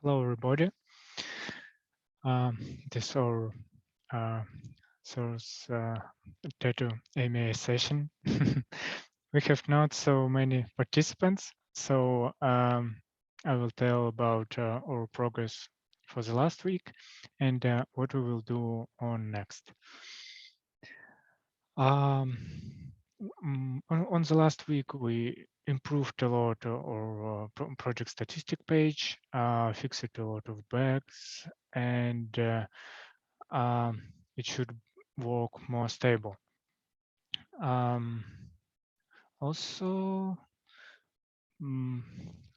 Hello, everybody. This is our uh, source data AMA session. We have not so many participants, so I will tell about our progress for the last week and what we will do on next. Um, on the last week, we improved a lot our project statistic page, fixed a lot of bugs, and um, it should work more stable. Also, a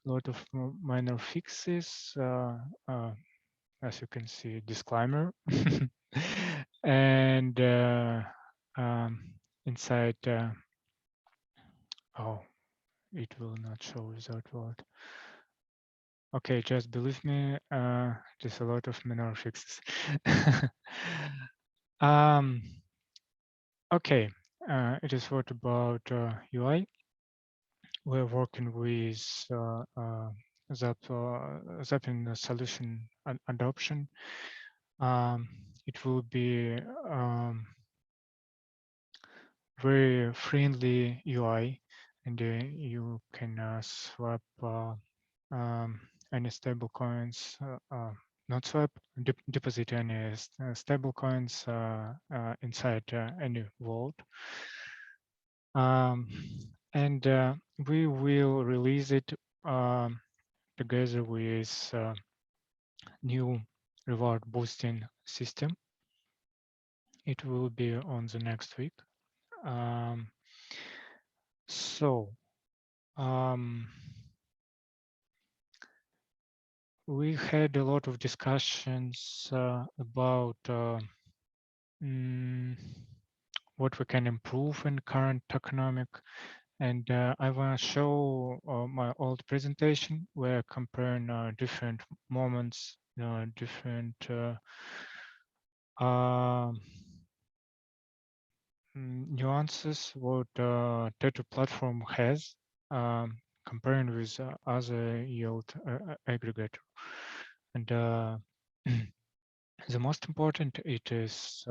lot of minor fixes, as you can see, disclaimer, and inside, oh, it will not show without word. Okay, just believe me, there's a lot of minor fixes. um, okay, it is what about UI. We're working with Zapping solution adoption. It will be very friendly UI, and you can swap any stable coins, not swap, deposit any stable coins inside any vault. And we will release it together with new reward boosting system. It will be on the next week. Um, so we had a lot of discussions about what we can improve in current tokenomic. And I want to show my old presentation where comparing different moments, different nuances what Tetra platform has, comparing with other yield aggregator. And the most important, it is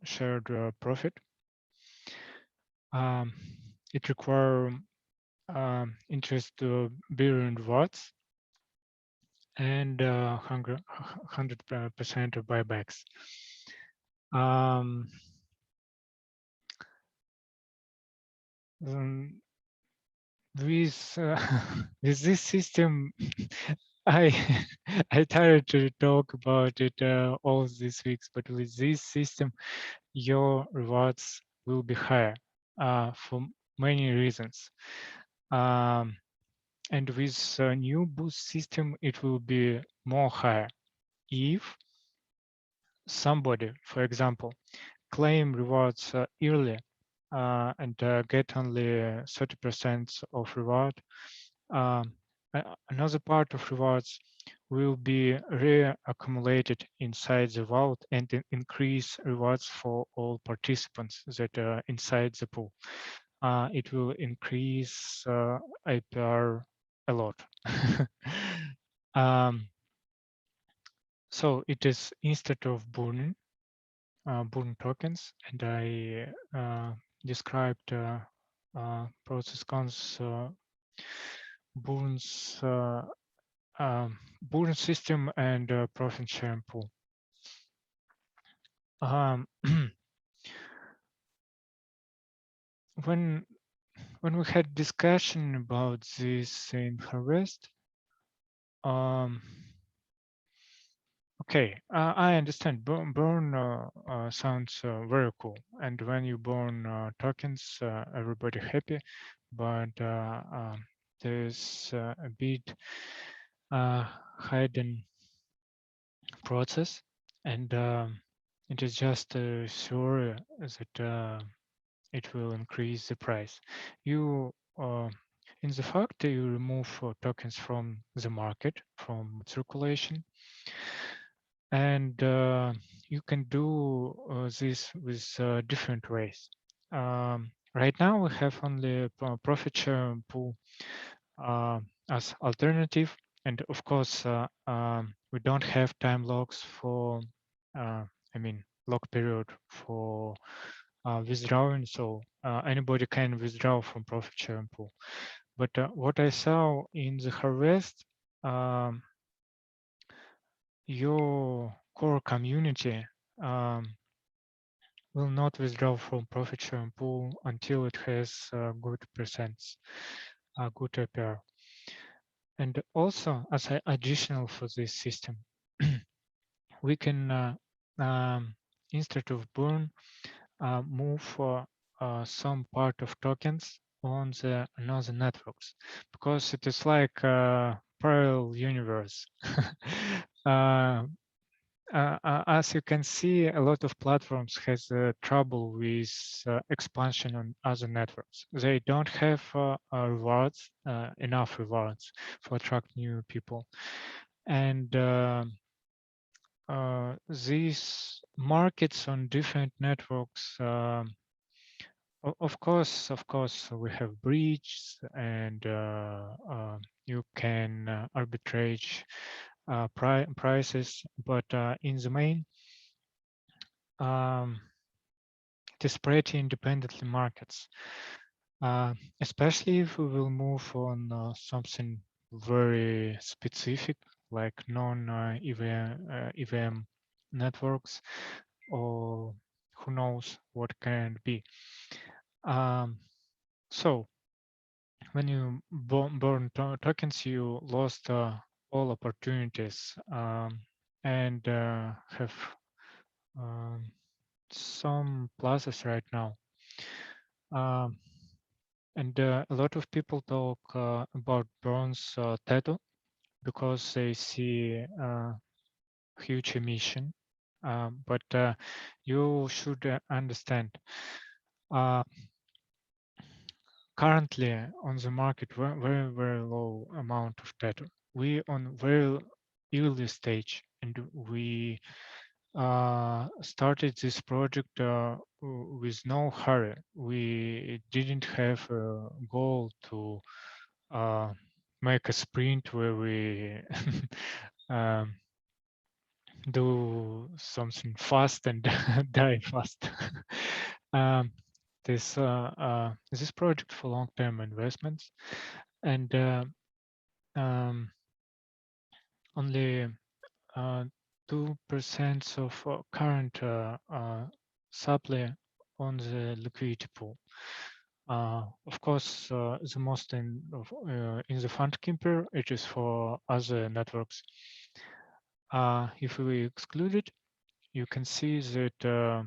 shared profit. It requires interest bearing rewards and 100% of buybacks. With with this system, I I tired to talk about it all these weeks, but with this system, your rewards will be higher for many reasons. And with a new boost system, it will be more higher if somebody, for example, claim rewards early and get only 30% of reward. Another part of rewards will be reaccumulated inside the vault and increase rewards for all participants that are inside the pool. It will increase APR a lot. So it is instead of burn tokens, and I described process cons burns burn system and profit sharing pool. When we had discussion about this in Harvest, okay, I understand. Burn sounds very cool, and when you burn tokens, everybody happy. But there's a bit hidden process, and it is just sure that it will increase the price. You in the fact you remove tokens from the market, from circulation, and you can do this with different ways. Right now we have only a profit sharing pool as alternative. And of course, we don't have time logs for, I mean, log period for withdrawing. So anybody can withdraw from profit sharing pool. But what I saw in the harvest, um, your core community will not withdraw from profit sharing pool until it has good percents, good APR. And also, as additional for this system, we can, instead of burn, move some part of tokens on the another networks, because it is like a parallel universe. uh, as you can see, a lot of platforms has trouble with expansion on other networks. They don't have rewards, enough rewards for attract new people. And these markets on different networks, of course, we have breach, and you can arbitrage prices, but in the main, um, it is pretty independently markets, especially if we will move on something very specific like non-EVM networks, or who knows what can it be. Um, so when you burn tokens, you lost all opportunities, and have um, some pluses right now. Um, and a lot of people talk about bronze tattoo because they see huge emission. But you should understand, uh, currently on the market, very, very low amount of data. We on very early stage, and we started this project with no hurry. We didn't have a goal to make a sprint where we um, do something fast and die fast. um, this project for long-term investments, and um, only 2% of current supply on the liquidity pool. Of course, the most in the fund keeper, it is for other networks. If we exclude it, you can see that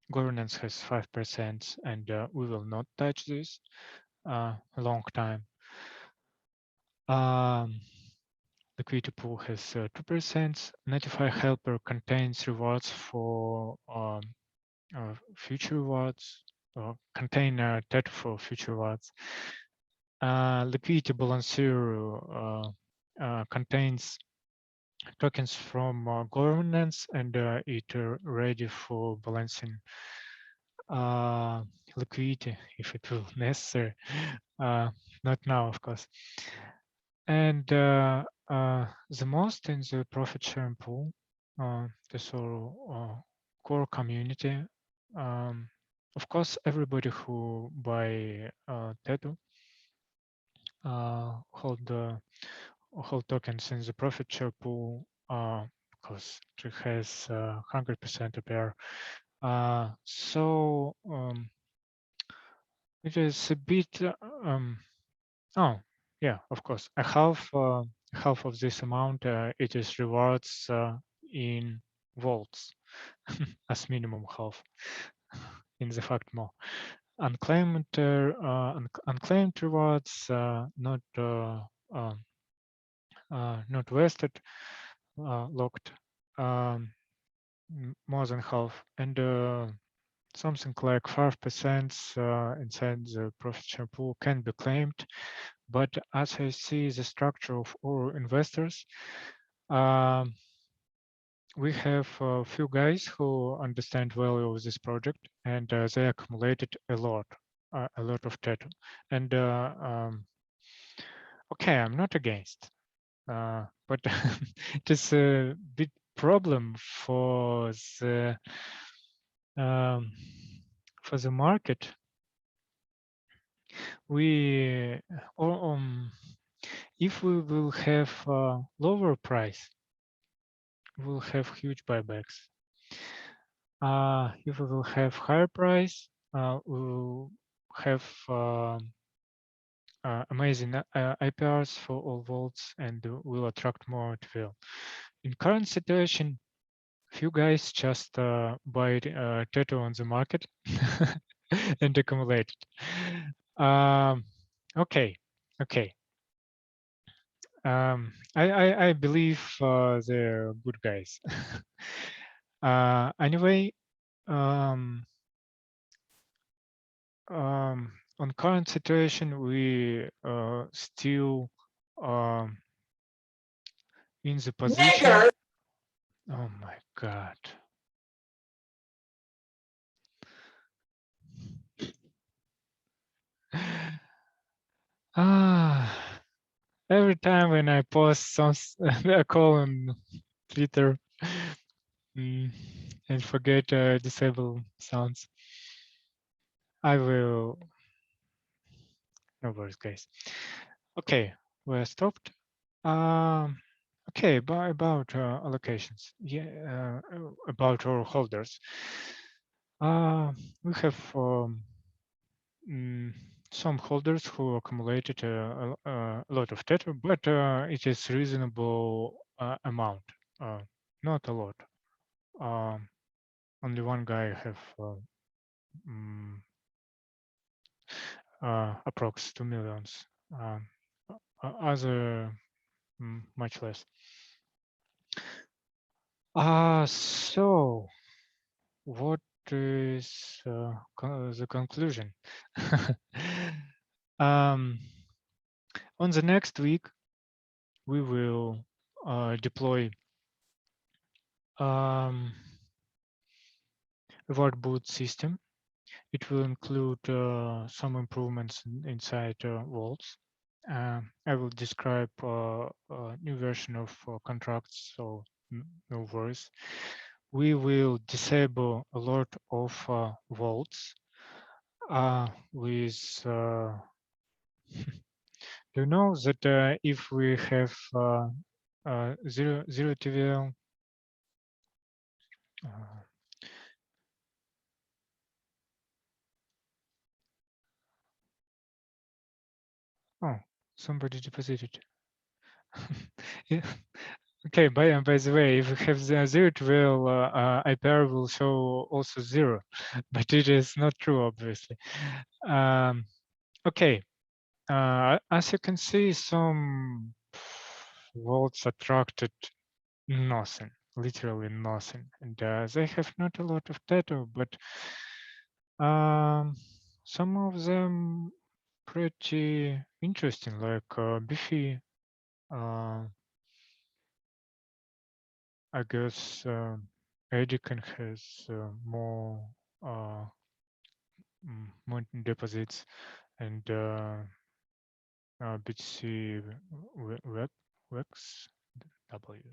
governance has 5%, and we will not touch this a long time. Liquidity pool has 2%. Notify helper contains rewards for future rewards, or contain data for future rewards. Liquidity balancer contains tokens from governance, and it ready for balancing liquidity if it will necessary. Not now, of course. And the most in the profit sharing pool, the sort of core community. Of course, everybody who buy Tattoo hold tokens in the profit share pool, because it has 100% APR. So it is a bit. Oh, yeah, of course. A half of this amount, it is rewards in volts as minimum half. In the fact more unclaimed rewards, not vested, locked, more than half, and something like 5% inside the profit share pool can be claimed. But as I see the structure of our investors, um, we have a few guys who understand value of this project, and they accumulated a lot of data. And Okay, I'm not against, but it is a big problem um, for the market. We or if we will have lower price, we'll have huge buybacks. If we will have higher price, we'll have amazing IPRs for all vaults and will attract more TVL. In current situation, few guys just buy Teto on the market and accumulate it. Okay, okay. I believe they're good guys. Anyway, um, on current situation, we still um, in the position. Oh my God. Ah, every time when I post some a call on Twitter mm, and forget disable sounds, I will. No worries, guys. Okay, we're stopped. Um, okay, about allocations. Yeah, about our holders. We have mm, some holders who accumulated a lot of Tether, but it is reasonable amount, not a lot. Um, Only one guy have mm, approx 2 millions. Other much less. So what is the conclusion? um, on the next week, we will deploy um, reward boot system. It will include some improvements inside vaults. I will describe a new version of contracts, so no worries. We will disable a lot of vaults with you know that if we have zero TVL, oh, somebody deposited. Yeah. Okay, by the way, if we have the zero TVL, IPR will show also zero, but it is not true, obviously. Okay, as you can see, some vaults attracted nothing, literally nothing. And they have not a lot of data, but some of them pretty interesting, like Biffy. Uh, I guess Edican has uh, more deposits, and BTC Wex W.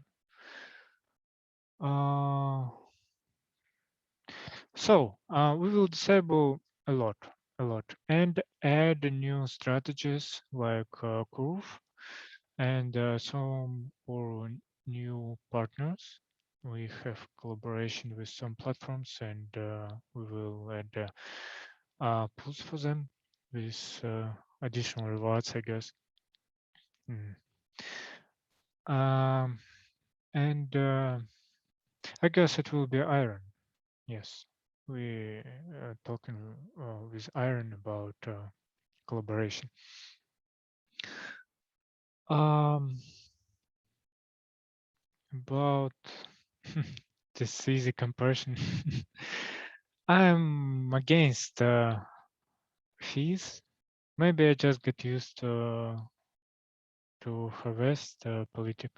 So we will disable a lot, and add new strategies like Curve and some or new partners. We have collaboration with some platforms, and we will add pools for them with additional rewards, I guess. Mm. Um, and I guess it will be iron. Yes, we talking with Iron about collaboration. Um, about this easy comparison. I'm against fees. Maybe I just get used to harvest politic,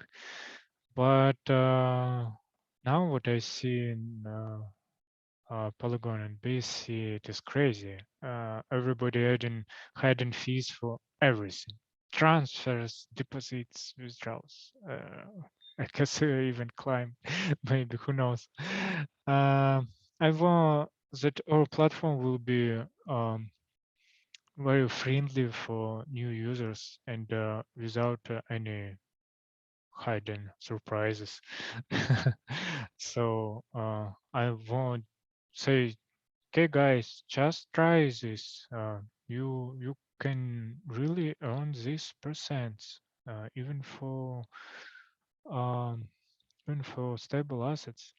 but now what I see in Polygon and BC, it is crazy. Everybody adding hidden fees for everything. transfers, deposits, withdrawals. I guess even climb, maybe, who knows. I want that our platform will be very friendly for new users and without any hidden surprises. So I won't say, okay, guys, just try this. You can really earn this percent, even for um, even for stable assets.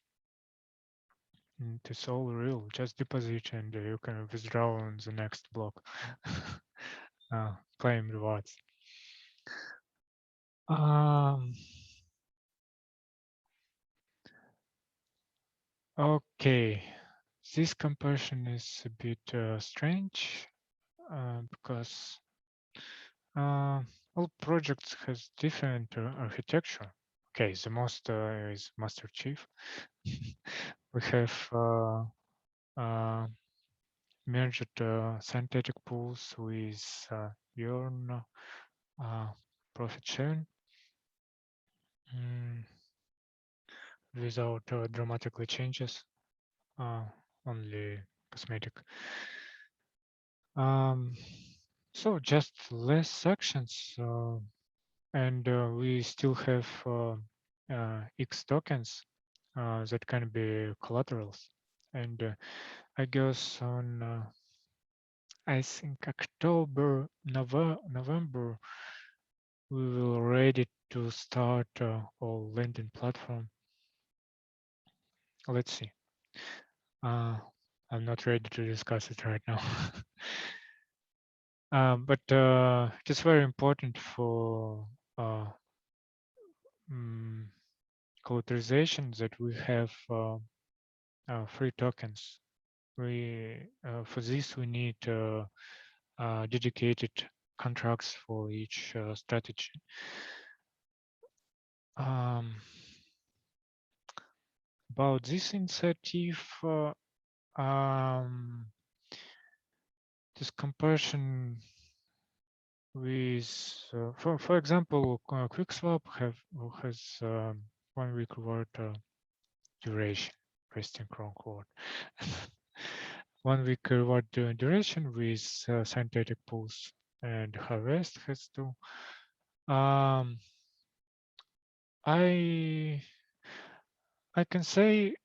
It's all real. Just deposit and you can withdraw on the next block. Claim rewards. Um, okay, this comparison is a bit strange because all projects has different architecture. Okay, the most is Master Chief. We have uh, merged synthetic pools with Yarn profit sharing mm, without dramatically changes, uh, only cosmetic. Um, so just less sections, and we still have X tokens that can be collaterals. And I guess on I think November, we will ready to start our lending platform. Let's see. I'm not ready to discuss it right now. But it is very important for mm, collateralization that we have free tokens. We for this we need dedicated contracts for each strategy. Um, about this initiative, this comparison with, for example, QuickSwap has 1 week reward duration. Pasting wrong word. 1 week reward duration with synthetic pools, and Harvest has to. I I can say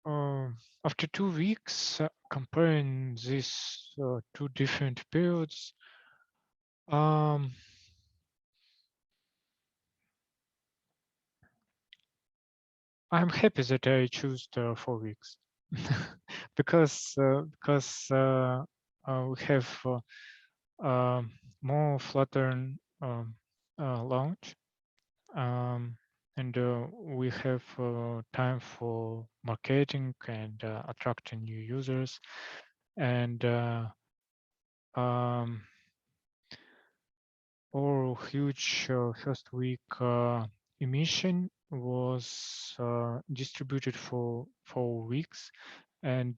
after 2 weeks, comparing these two different periods, um, I'm happy that I chose 4 weeks because we have more Flutter launch, um, and we have time for marketing and attracting new users, and um, our huge first week emission was distributed for 4 weeks, and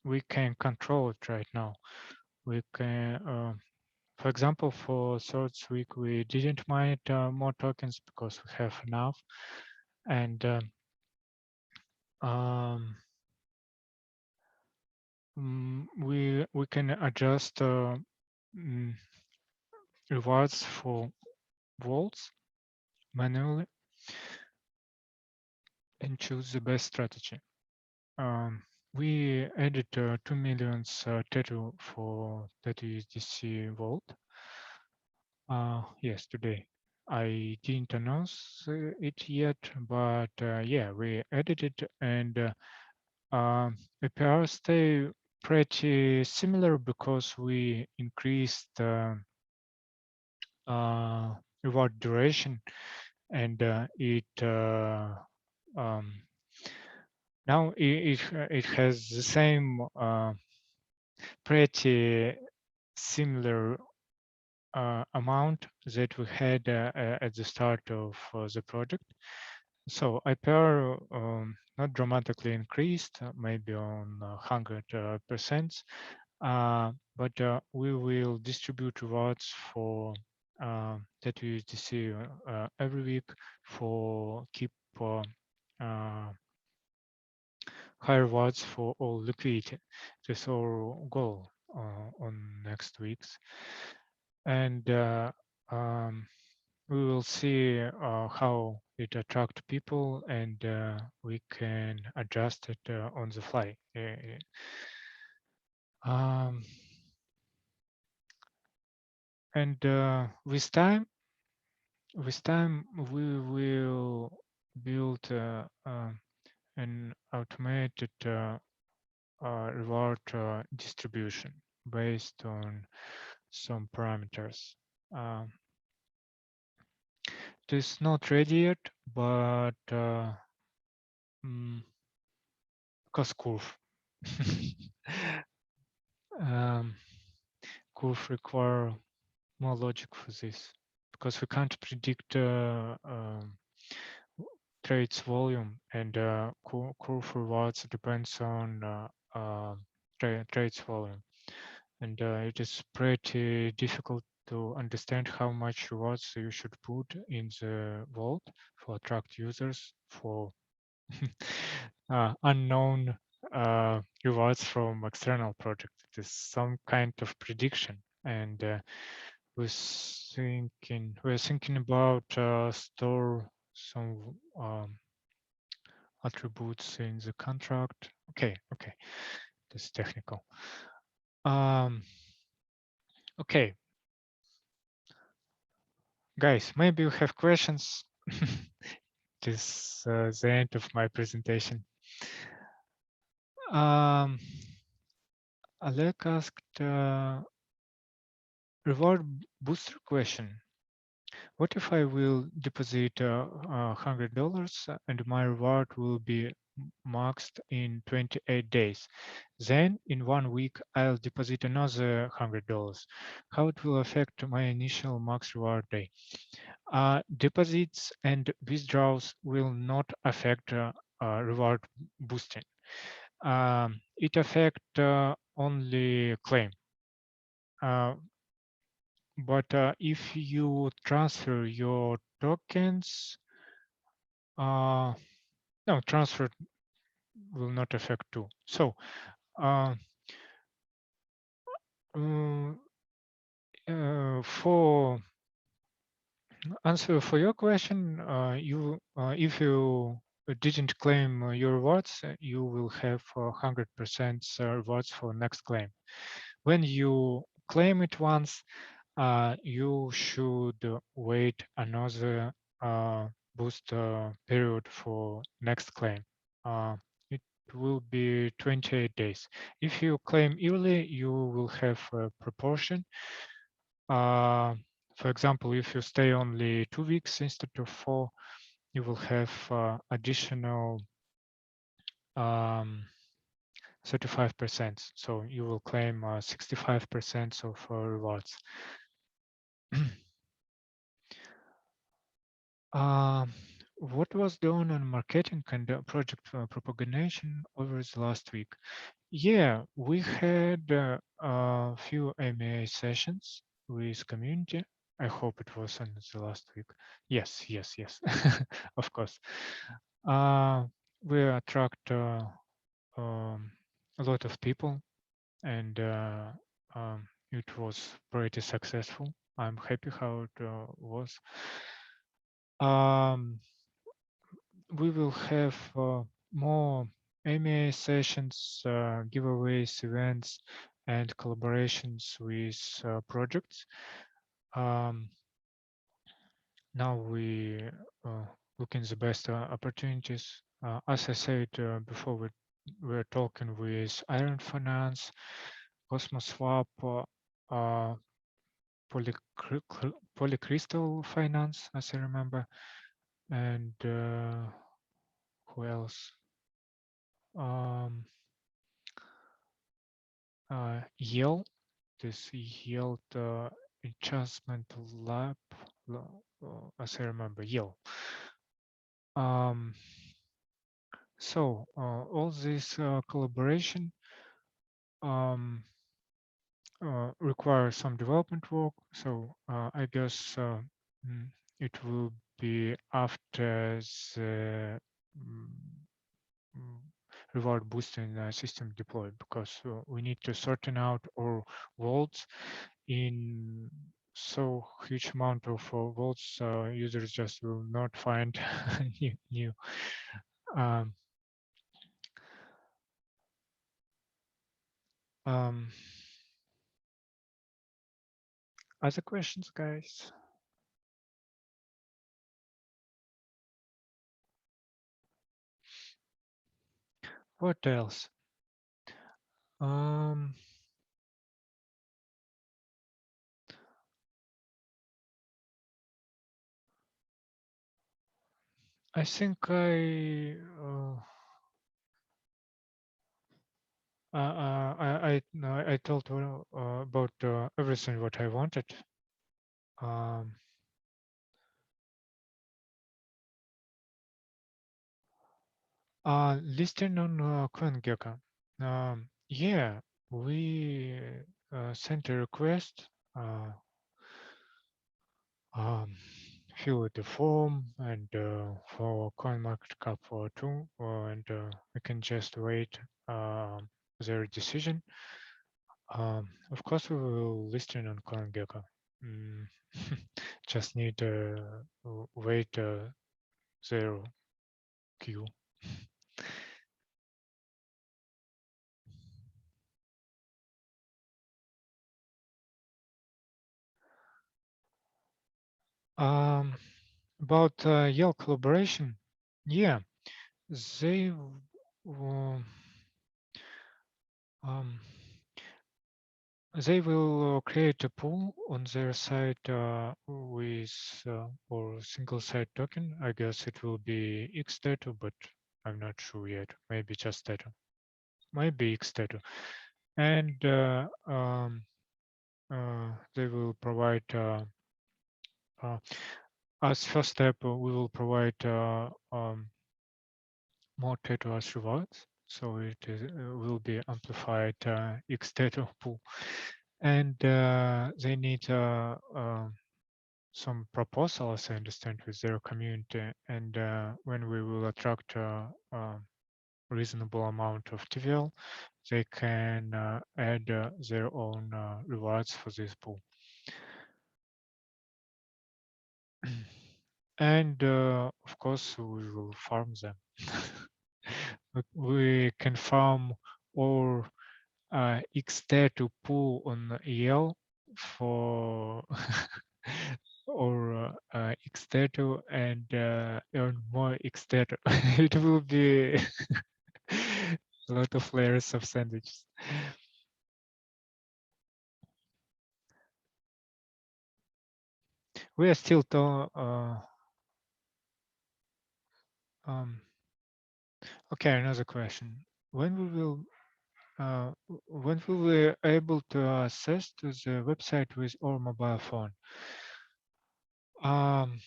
we can control it right now. We can, for example, for third week, we didn't mine more tokens because we have enough, and we can adjust mm, rewards for vaults manually and choose the best strategy. We added 2 million Tether for Tether USDC vault. Yes, today. I didn't announce it yet, but yeah, we added it, and APR stay pretty similar because we increased reward duration, and um, now it has the same pretty similar amount that we had at the start of the project. So IPR not dramatically increased, maybe on 100%, but we will distribute rewards for that USDC every week for keep uh, high rewards for all liquidity. That's our goal on next weeks, and we will see how it attract people, and we can adjust it on the fly. Um, and with time, we will build an automated reward distribution based on some parameters. Um, it is not ready yet, but mm, cost curve. um, Curve require more logic for this because we can't predict trades volume, and curve rewards depends on trades volume, and it is pretty difficult to understand how much rewards you should put in the vault for attract users for unknown rewards from external projects. It is some kind of prediction, and we're thinking about store some attributes in the contract. Okay, that's technical. Um, okay, guys, maybe you have questions. This is the end of my presentation. Um, Alec asked reward booster question. What if I will deposit $100 and my reward will be maxed in 28 days? Then in 1 week, I'll deposit another $100. How it will affect my initial max reward day? Deposits and withdrawals will not affect reward boosting. It affects only claim. Uh, but if you transfer your tokens, no, transfer will not affect too. So uh, for answer for your question, if you didn't claim your rewards, you will have 100% rewards for next claim. When you claim it once, you should wait another boost period for next claim. It will be 28 days. If you claim early, you will have a proportion. For example, if you stay only 2 weeks instead of 4, you will have additional 35%. So you will claim 65% of rewards. What was done on marketing and project propagation over the last week? Yeah, we had a few MA sessions with community. I hope it was in the last week. Yes, of course. We attract a lot of people, and it was pretty successful. I'm happy how it was. Um, we will have more MA sessions, giveaways, events, and collaborations with projects. Um, Now we look in the best opportunities. As I said before, we're talking with Iron Finance, Cosmos Swap, uh, Polycrystal Finance, as I remember, and who else? Um, Yale, this Yield Enchantment Lab, as I remember, Yale. Um, so all this collaboration, um, require some development work. So I guess it will be after the mm, mm, reward boosting system deployed, because we need to sorting out our vaults in so huge amount of vaults. Users just will not find new. Um, um, Other questions, guys? What else? Um, I think no, I told about everything what I wanted. Um, Listing on CoinGecko. Yeah, we sent a request, uh, um, fill the form, and for CoinMarketCap for two, and we can just wait their decision. Of course, we will list it on CoinGecko. Mm, just need to wait their queue. Um, about Yale collaboration, yeah, they um, they will create a pool on their site with or single site token. I guess it will be X data, but I'm not sure yet. Maybe just data. Maybe X data. And they will provide uh, as first step. We will provide more data as rewards, so it will be amplified X data pool, and they need some proposal, as I understand, with their community. And when we will attract reasonable amount of TVL, they can add their own rewards for this pool. And of course, we will farm them. We can farm or X-Data pool on EL for or X-Data and earn more X-Data. It will be a lot of layers of sandwiches. We are still okay, another question. When we will when we were able to access to the website with our mobile phone? Um,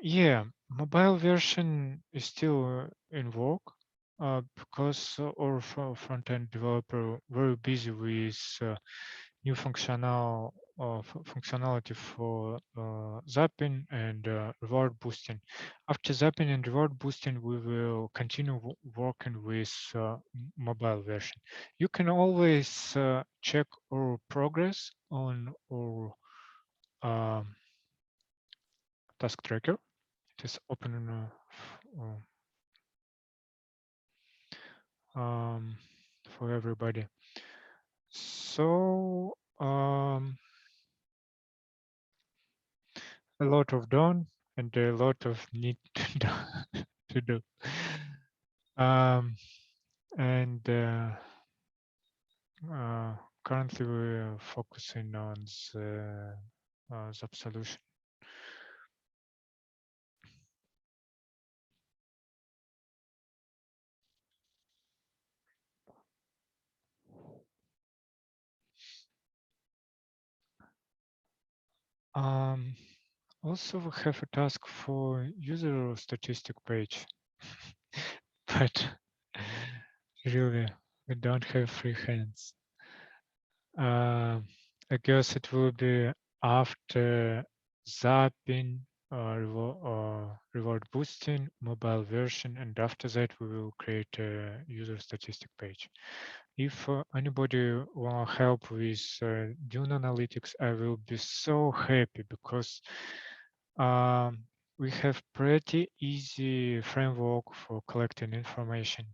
yeah, mobile version is still in work because our front-end developer very busy with new functionality for zapping and reward boosting. After zapping and reward boosting, we will continue working with mobile version. You can always check our progress on our um, task tracker. It is open for everybody. So a lot of done and a lot of need to do. Um, and currently we're focusing on the solution. Um, Also, we have a task for user statistic page, but really, we don't have free hands. I guess it will be after zapping, reward boosting, mobile version, and after that we will create a user statistic page. If anybody want help with Dune Analytics, I will be so happy because um, we have pretty easy framework for collecting information,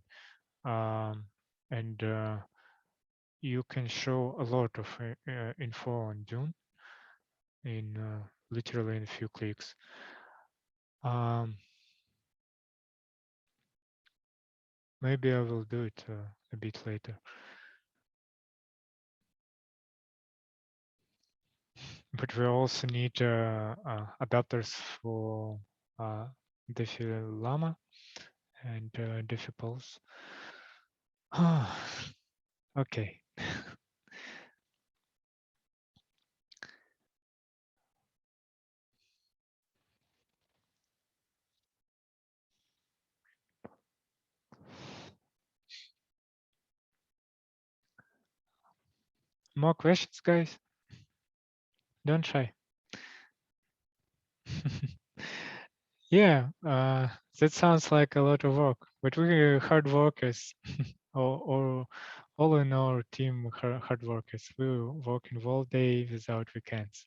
um, and you can show a lot of info on Dune in literally in a few clicks. Um, Maybe I will do it a bit later. But we also need adapters for Defi Llama and Defi Pulse. Okay. More questions, guys? Don't try. Yeah, that sounds like a lot of work, but we're hard workers. or all in our team hard workers. We work in all day without weekends.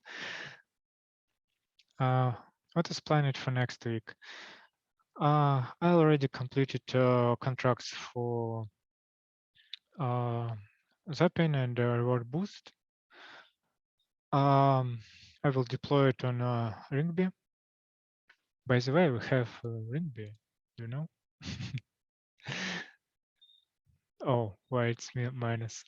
Uh, what is planned for next week? I already completed contracts for uh, Zappin and Reward Boost. I will deploy it on Ringby. By the way, we have Ringby, you know? Oh, why it's minus.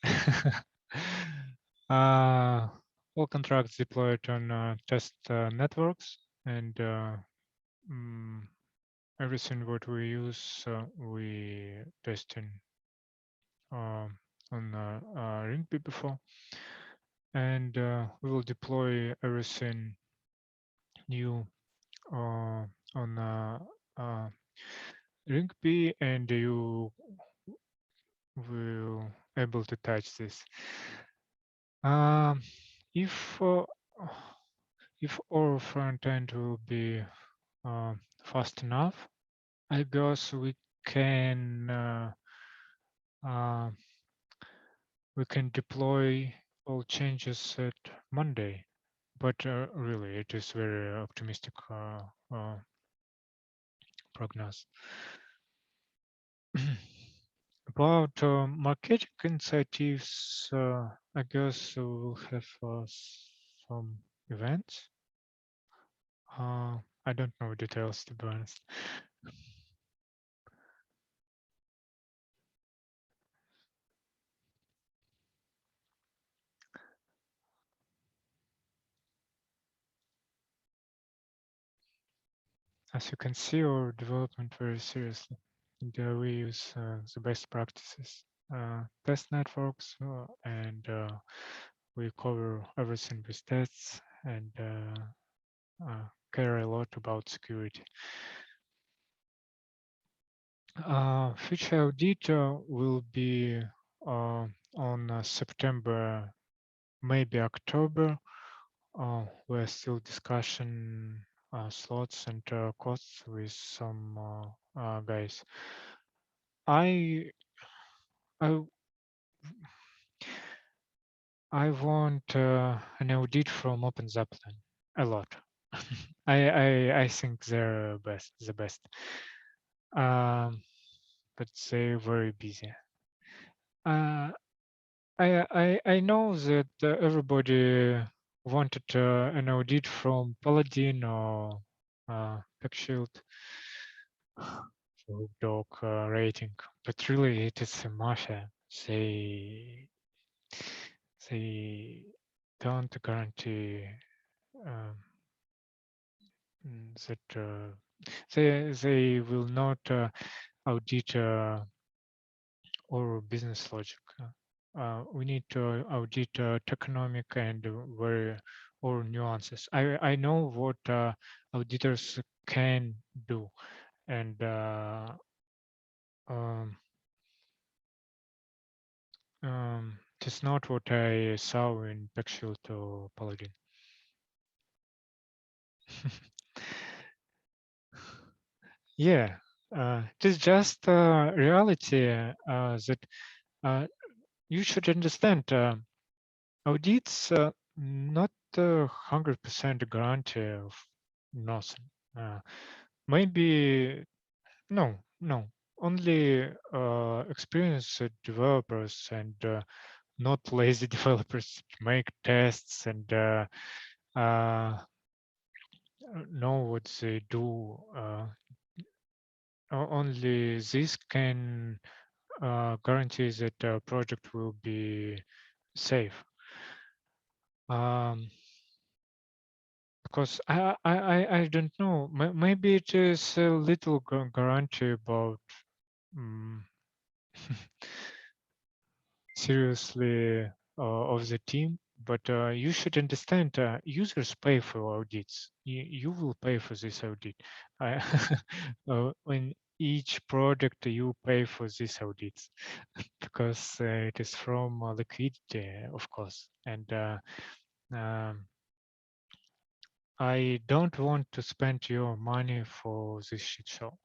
uh, all contracts deployed on test networks and mm, everything what we use, we testing on Ringby before, and we will deploy everything new on uh, Ringby, and you will able to touch this. Um, if if our front end will be fast enough, I guess uh, we can deploy all changes at Monday. But really, it is very optimistic prognosis. About marketing initiatives, I guess we'll have some events. I don't know details, to be honest. As you can see, our development very seriously. And, we use the best practices, test networks, and we cover everything with tests and care a lot about security. Future audit will be on September, maybe October. We're still discussing slots and costs with some guys. I I I want an audit from OpenZapline a lot. I think they're the best. But they're very busy. Uh, I know that everybody wanted an audit from Paladin or PackShield for dog rating, but really it is a mafia. They don't guarantee um, that they will not audit or business logic. We need to audit economic and very or nuances. I know what auditors can do, and um, it is not what I saw in Pixel to Paladin. Yeah, it is just reality that you should understand. Audits not 100% guarantee of nothing. Maybe no. Only experienced developers and not lazy developers make tests and uh, know what they do. Only this can guarantee that the project will be safe. Um, because I don't know. Maybe it is a little guarantee about um, seriously of the team, but you should understand users pay for audits. You will pay for this audit. I, in each project you pay for these audits because it is from liquidity, of course. And um, I don't want to spend your money for this shit show.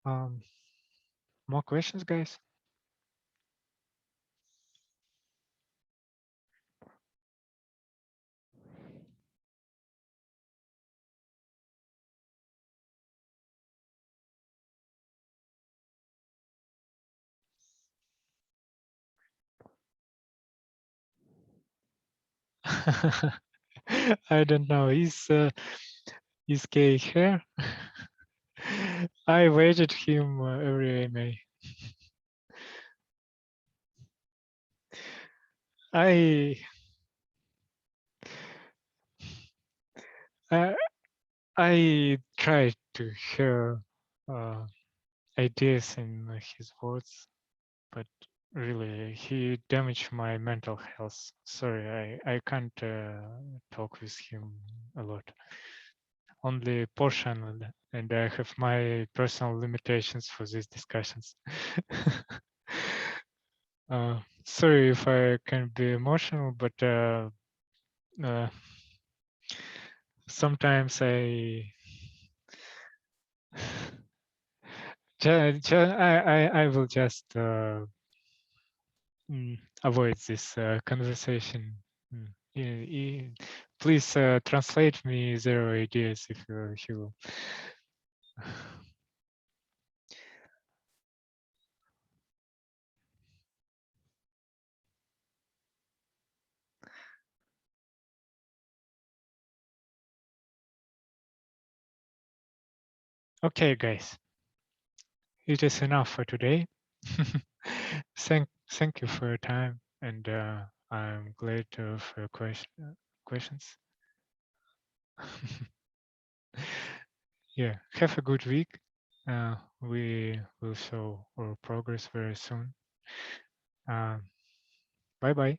Um, More questions, guys? I don't know. Is K here? I waited him every AMA. I I I tried to hear uh, ideas in his words, but really he damaged my mental health. Sorry, I can't talk with him a lot. Only portion, and I have my personal limitations for these discussions. Sorry if I can be emotional, but uh, sometimes I will just avoid this conversation. Please translate me their ideas if you. Okay, guys, it is enough for today. Thank you for your time, and I'm glad for your questions. Yeah, have a good week. We will show our progress very soon. Um, Bye bye.